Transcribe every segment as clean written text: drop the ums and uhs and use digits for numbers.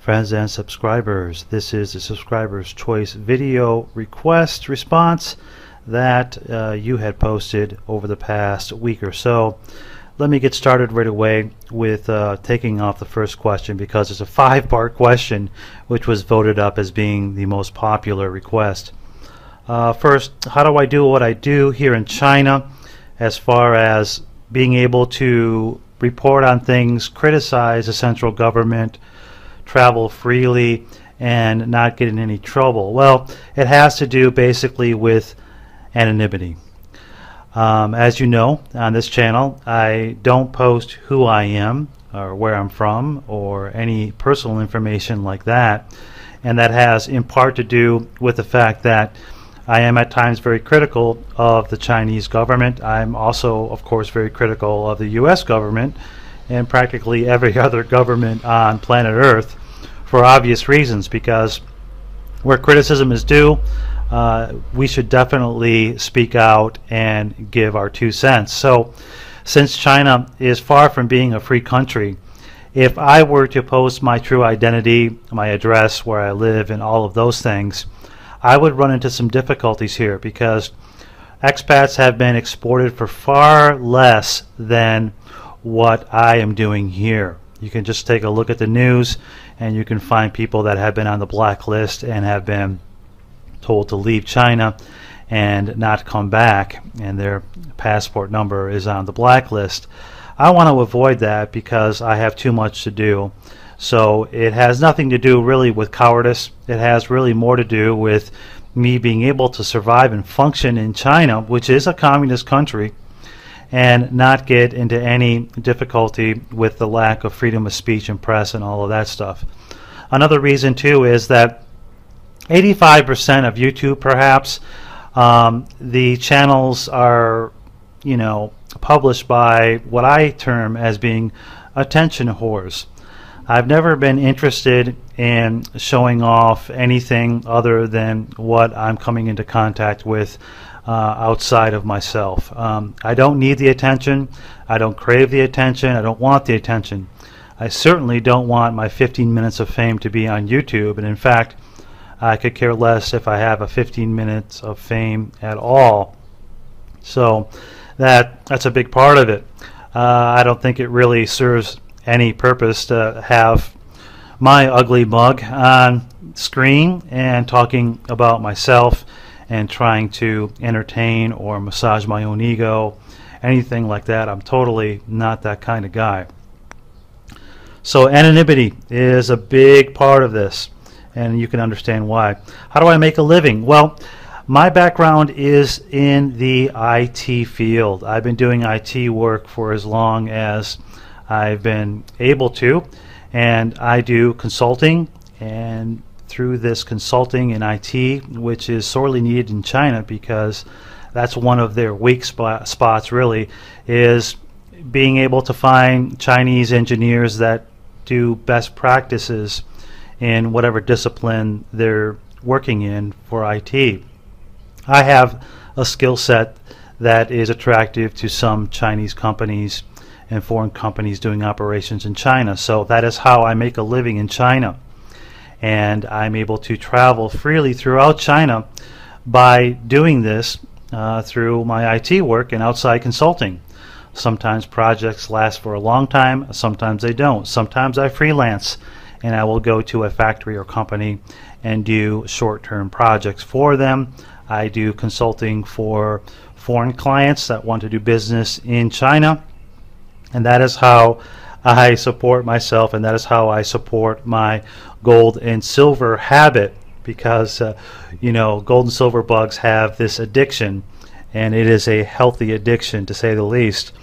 Friends and subscribers, this is the Subscriber's Choice video request response that you had posted over the past week or so. Let me get started right away with taking off the first question, because it's a 5-part question which was voted up as being the most popular request. First, how do I do what I do here in China as far as being able to report on things, criticize the central government, travel freely, and not get in any trouble? Well, it has to do basically with anonymity. As you know, on this channel, I don't post who I am or where I'm from or any personal information like that, and that has in part to do with the fact that I am at times very critical of the Chinese government. I'm also, of course, very critical of the U.S. government and practically every other government on planet Earth, for obvious reasons, because where criticism is due, we should definitely speak out and give our 2 cents. So since China is far from being a free country, if I were to post my true identity, my address, where I live, and all of those things, I would run into some difficulties here, because expats have been exported for far less than what I am doing here. You can just take a look at the news and you can find people that have been on the blacklist and have been told to leave China and not come back, and their passport number is on the blacklist. I want to avoid that because I have too much to do. So it has nothing to do really with cowardice. It has really more to do with me being able to survive and function in China, which is a communist country, and not get into any difficulty with the lack of freedom of speech and press and all of that stuff. Another reason too is that 85% of YouTube, perhaps, the channels are, published by what I term as being attention whores. I've never been interested in showing off anything other than what I'm coming into contact with outside of myself. I don't need the attention. I don't crave the attention. I don't want the attention. I certainly don't want my 15 minutes of fame to be on YouTube, and in fact, I could care less if I have a 15 minutes of fame at all. So that's a big part of it. I don't think it really serves any purpose to have my ugly mug on screen and talking about myself and trying to entertain or massage my own ego, anything like that. I'm totally not that kind of guy. So anonymity is a big part of this, and you can understand why. How do I make a living? Well, my background is in the IT field. I've been doing IT work for as long as I've been able to, and I do consulting, and through this consulting in IT, which is sorely needed in China because that's one of their weak spots really, is being able to find Chinese engineers that do best practices in whatever discipline they're working in for IT. I have a skill set that is attractive to some Chinese companies and foreign companies doing operations in China. So that is how I make a living in China. And I'm able to travel freely throughout China by doing this through my IT work and outside consulting. Sometimes projects last for a long time, sometimes they don't. Sometimes I freelance and I will go to a factory or company and do short-term projects for them. I do consulting for foreign clients that want to do business in China. And that is how I support myself, and that is how I support my gold and silver habit, because gold and silver bugs have this addiction, and it is a healthy addiction to say the least.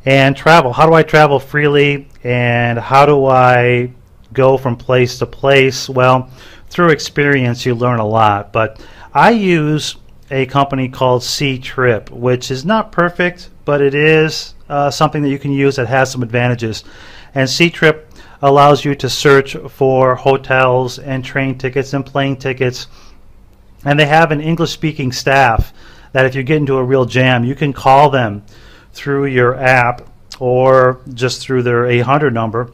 And travel. How do I travel freely, and how do I go from place to place? Well, through experience you learn a lot, but I use a company called Ctrip, which is not perfect, but it is something that you can use that has some advantages. And Ctrip allows you to search for hotels and train tickets and plane tickets, and they have an English-speaking staff that if you get into a real jam, you can call them through your app or just through their 800 number,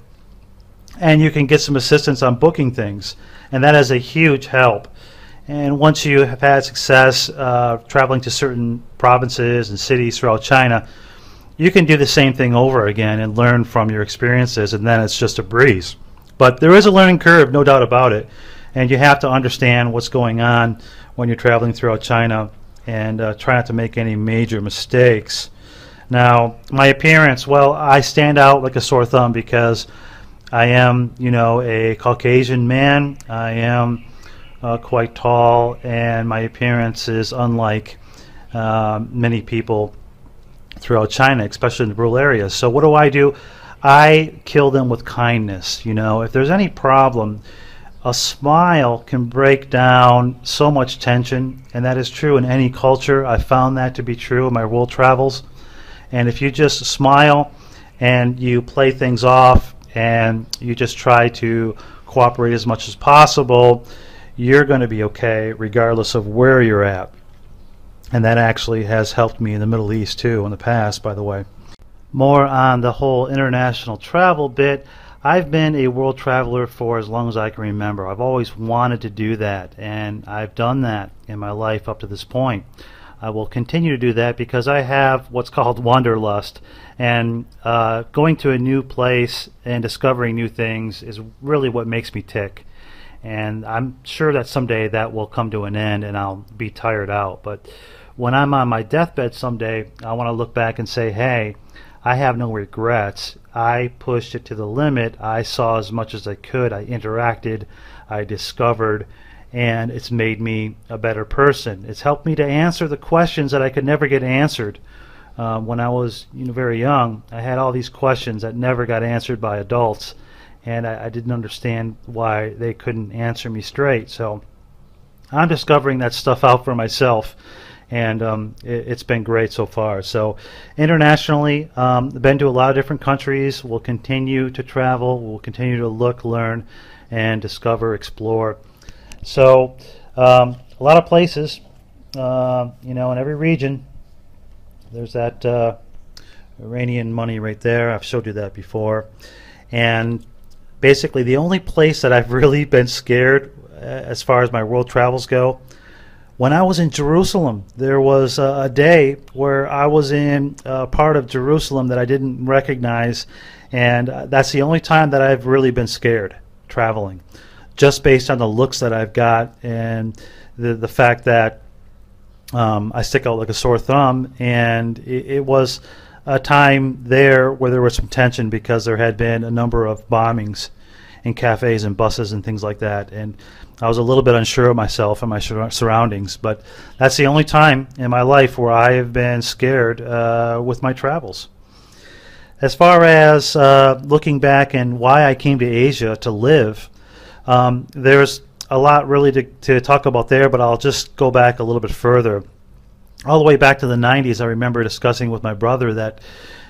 and you can get some assistance on booking things, and that is a huge help. And once you have had success traveling to certain provinces and cities throughout China, you can do the same thing over again and learn from your experiences, and then it's just a breeze. But there is a learning curve, no doubt about it, and you have to understand what's going on when you're traveling throughout China, and try not to make any major mistakes. Now, my appearance, well, I stand out like a sore thumb because I am, a Caucasian man. I am quite tall, and my appearance is unlike many people throughout China, especially in the rural areas. So what do? I kill them with kindness. If there's any problem, a smile can break down so much tension, and that is true in any culture. I found that to be true in my world travels. And if you just smile and you play things off and you just try to cooperate as much as possible, you're going to be okay regardless of where you're at. And that actually has helped me in the Middle East too in the past, by the way. More on the whole international travel bit. I've been a world traveler for as long as I can remember. I've always wanted to do that, and I've done that in my life up to this point. I will continue to do that because I have what's called wanderlust, and going to a new place and discovering new things is really what makes me tick. And I'm sure that someday that will come to an end and I'll be tired out. But when I'm on my deathbed someday, I want to look back and say, hey, I have no regrets. I pushed it to the limit. I saw as much as I could. I interacted. I discovered. And it's made me a better person. It's helped me to answer the questions that I could never get answered. When I was very young, I had all these questions that never got answered by adults. And I didn't understand why they couldn't answer me straight. So I'm discovering that stuff out for myself, and it's been great so far. So internationally, been to a lot of different countries. We'll continue to travel. We'll continue to look, learn, and discover, explore. So a lot of places, in every region. There's that Iranian money right there. I've showed you that before. And basically, the only place that I've really been scared as far as my world travels go, when I was in Jerusalem, there was a day where I was in a part of Jerusalem that I didn't recognize, and that's the only time that I've really been scared traveling, just based on the looks that I've got and the fact that I stick out like a sore thumb, and it was a time there where there was some tension because there had been a number of bombings in cafes and buses and things like that, and I was a little bit unsure of myself and my surroundings. But that's the only time in my life where I have been scared with my travels. As far as looking back and why I came to Asia to live, there's a lot really to talk about there, but I'll just go back a little bit further. All the way back to the 90s, I remember discussing with my brother that,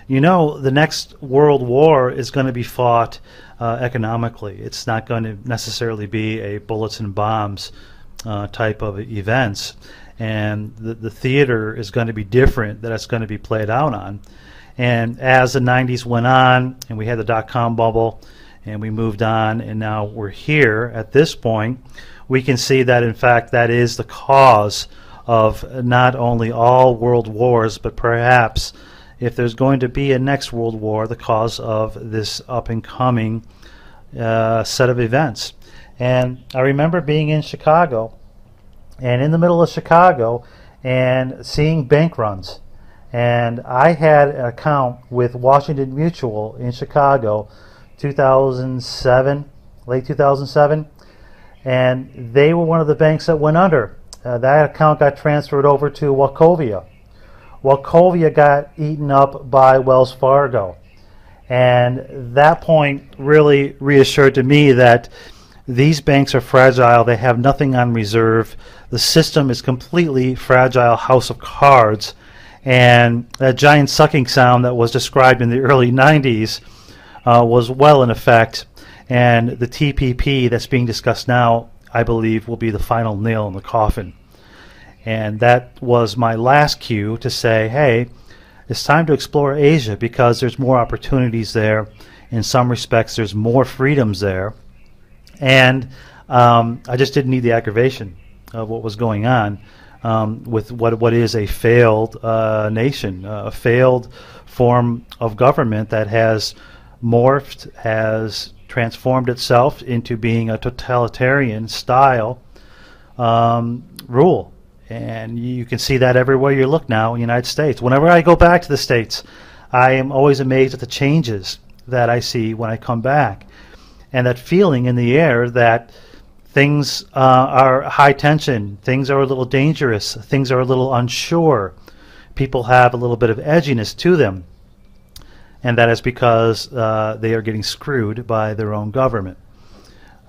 the next world war is going to be fought economically. It's not going to necessarily be a bullets and bombs type of events. And the theater is going to be different that it's going to be played out on. And as the 90s went on, and we had the dot-com bubble, and we moved on, and now we're here at this point, we can see that, in fact, that is the cause of not only all world wars, but perhaps, if there's going to be a next world war, the cause of this up-and-coming set of events. And I remember being in Chicago, and in the middle of Chicago, and seeing bank runs. And I had an account with Washington Mutual in Chicago, 2007, late 2007, and they were one of the banks that went under. That account got transferred over to Wachovia. Wachovia got eaten up by Wells Fargo. And that point really reassured to me that these banks are fragile. They have nothing on reserve. The system is completely fragile house of cards. And that giant sucking sound that was described in the early 90s was well in effect. And the TPP that's being discussed now, I believe, will be the final nail in the coffin. And that was my last cue to say, hey, it's time to explore Asia because there's more opportunities there, In some respects, there's more freedoms there. And I just didn't need the aggravation of what was going on with what is a failed nation, a failed form of government that has morphed, has transformed itself into being a totalitarian style rule. And you can see that everywhere you look now in the United States. Whenever I go back to the States, I am always amazed at the changes that I see when I come back. And that feeling in the air that things are high tension, things are a little dangerous, things are a little unsure, people have a little bit of edginess to them. And that is because they are getting screwed by their own government.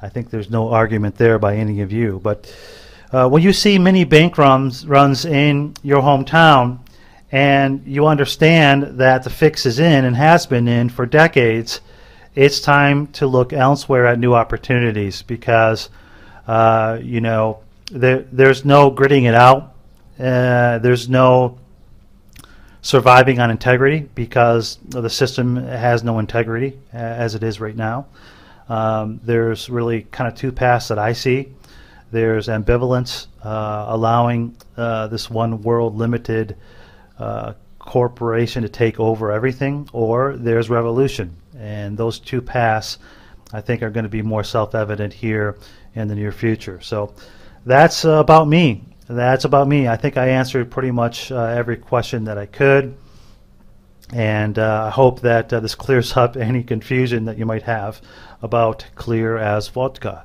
I think there's no argument there by any of you. But when you see many bank runs in your hometown, and you understand that the fix is in and has been in for decades, it's time to look elsewhere at new opportunities, because you know, there's no gritting it out. There's no surviving on integrity, because the system has no integrity as it is right now. There's really kind of two paths that I see. There's ambivalence, allowing this one world limited corporation to take over everything, or there's revolution. And those two paths, I think, are going to be more self-evident here in the near future. So that's about me. That's about me. I think I answered pretty much every question that I could. And I hope that this clears up any confusion that you might have about Clear as Vodka.